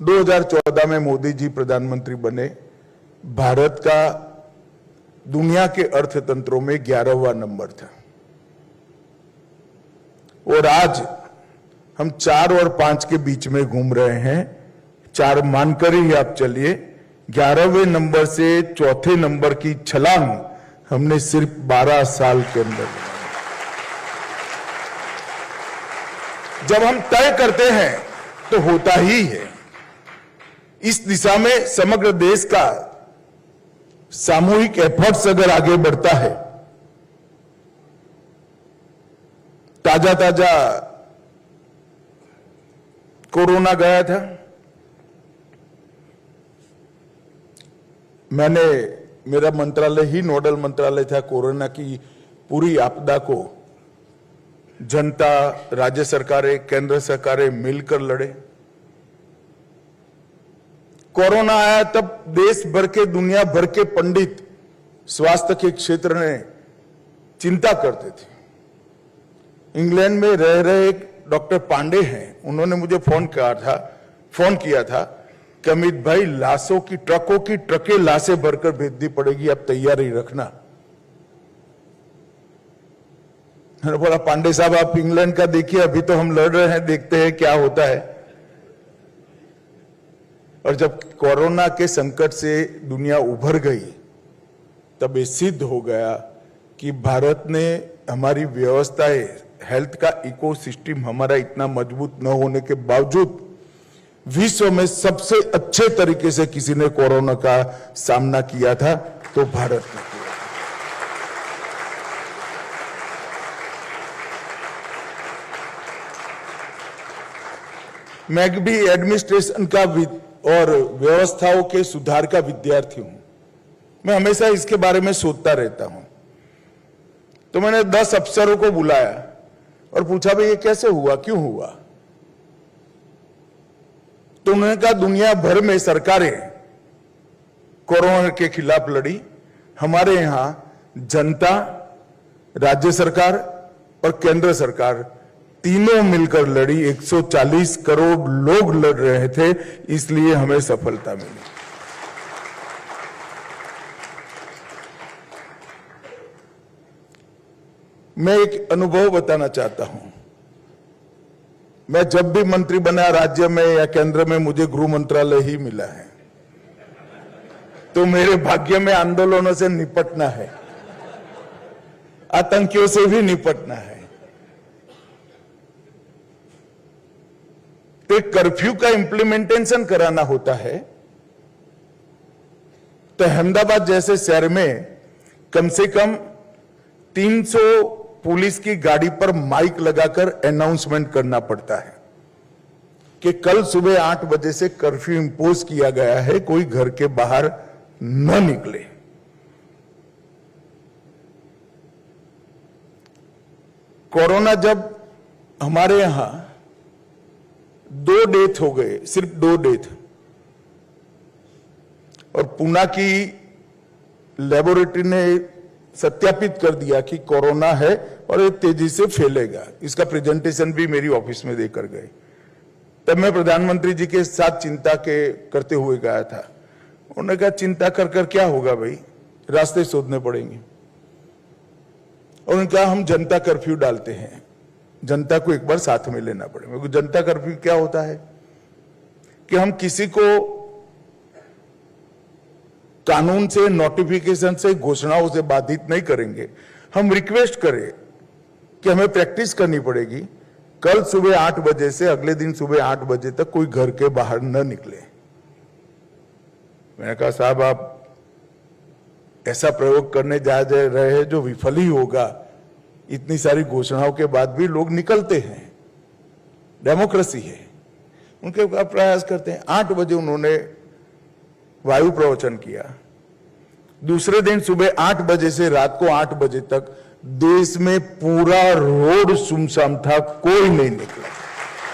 2014 में मोदी जी प्रधानमंत्री बने, भारत का दुनिया के अर्थतंत्रों में 11वां नंबर था और आज हम 4 और 5 के बीच में घूम रहे हैं। 4 मानकर ही आप चलिए, 11वें नंबर से चौथे नंबर की छलांग हमने सिर्फ 12 साल के अंदर। जब हम तय करते हैं तो होता ही है। इस दिशा में समग्र देश का सामूहिक एफर्ट्स अगर आगे बढ़ता है, ताजा ताजा कोरोना गया था, मेरा मंत्रालय ही नोडल मंत्रालय था। कोरोना की पूरी आपदा को जनता, राज्य सरकारें, केंद्र सरकारें मिलकर लड़े। कोरोना आया तब देश भर के, दुनिया भर के पंडित स्वास्थ्य के क्षेत्र में चिंता करते थे। इंग्लैंड में रह रहे एक डॉक्टर पांडे हैं, उन्होंने मुझे फोन किया था कि अमित भाई, लाशों की ट्रकें लाशें भरकर भेजनी पड़ेगी, आप तैयारी रखना। मैंने बोला पांडे साहब, आप इंग्लैंड का देखिए, अभी तो हम लड़ रहे हैं, देखते हैं क्या होता है। और जब कोरोना के संकट से दुनिया उभर गई, तब ये सिद्ध हो गया कि भारत ने, हमारी व्यवस्थाएं, हेल्थ का इकोसिस्टम हमारा इतना मजबूत न होने के बावजूद विश्व में सबसे अच्छे तरीके से किसी ने कोरोना का सामना किया था तो भारत ने किया। मैं भी एडमिनिस्ट्रेशन का और व्यवस्थाओं के सुधार का विद्यार्थी हूं। मैं हमेशा इसके बारे में सोचता रहता हूं। तो मैंने 10 अफसरों को बुलाया और पूछा, भाई ये कैसे हुआ, क्यों हुआ? तो उन्होंने कहा, दुनिया भर में सरकारें कोरोना के खिलाफ लड़ी, हमारे यहां जनता, राज्य सरकार और केंद्र सरकार तीनों मिलकर लड़ी। 140 करोड़ लोग लड़ रहे थे, इसलिए हमें सफलता मिली। मैं एक अनुभव बताना चाहता हूं। मैं जब भी मंत्री बना, राज्य में या केंद्र में, मुझे गृह मंत्रालय ही मिला है। तो मेरे भाग्य में आंदोलनों से निपटना है, आतंकियों से भी निपटना है। तो कर्फ्यू का इंप्लीमेंटेशन कराना होता है। तो अहमदाबाद जैसे शहर में कम से कम 300 पुलिस की गाड़ी पर माइक लगाकर अनाउंसमेंट करना पड़ता है कि कल सुबह 8 बजे से कर्फ्यू इंपोज किया गया है, कोई घर के बाहर न निकले। कोरोना जब हमारे यहां 2 डेथ हो गए, सिर्फ 2 डेथ, और पुणे की लेबोरेटरी ने सत्यापित कर दिया कि कोरोना है और ये तेजी से फैलेगा। इसका प्रेजेंटेशन भी मेरी ऑफिस में देकर गए। तब मैं प्रधानमंत्री जी के साथ चिंता करते हुए गया था। उन्होंने कहा, चिंता कर क्या होगा भाई, रास्ते शोधने पड़ेंगे। और उन्होंने कहा, हम जनता कर्फ्यू डालते हैं, जनता को एक बार साथ में लेना पड़ेगा। जनता कर्फ्यू क्या होता है कि हम किसी को कानून से, नोटिफिकेशन से, घोषणाओं से बाधित नहीं करेंगे। हम रिक्वेस्ट करें कि हमें प्रैक्टिस करनी पड़ेगी, कल सुबह 8 बजे से अगले दिन सुबह 8 बजे तक कोई घर के बाहर न निकले। मैंने कहा, साहब आप ऐसा प्रयोग करने जा रहे हैं जो विफल ही होगा। इतनी सारी घोषणाओं के बाद भी लोग निकलते हैं, डेमोक्रेसी है। उनके प्रयास करते हैं। 8 बजे उन्होंने वायु प्रवचन किया। दूसरे दिन सुबह 8 बजे से रात को 8 बजे तक देश में पूरा रोड सुनसान था, कोई नहीं निकला।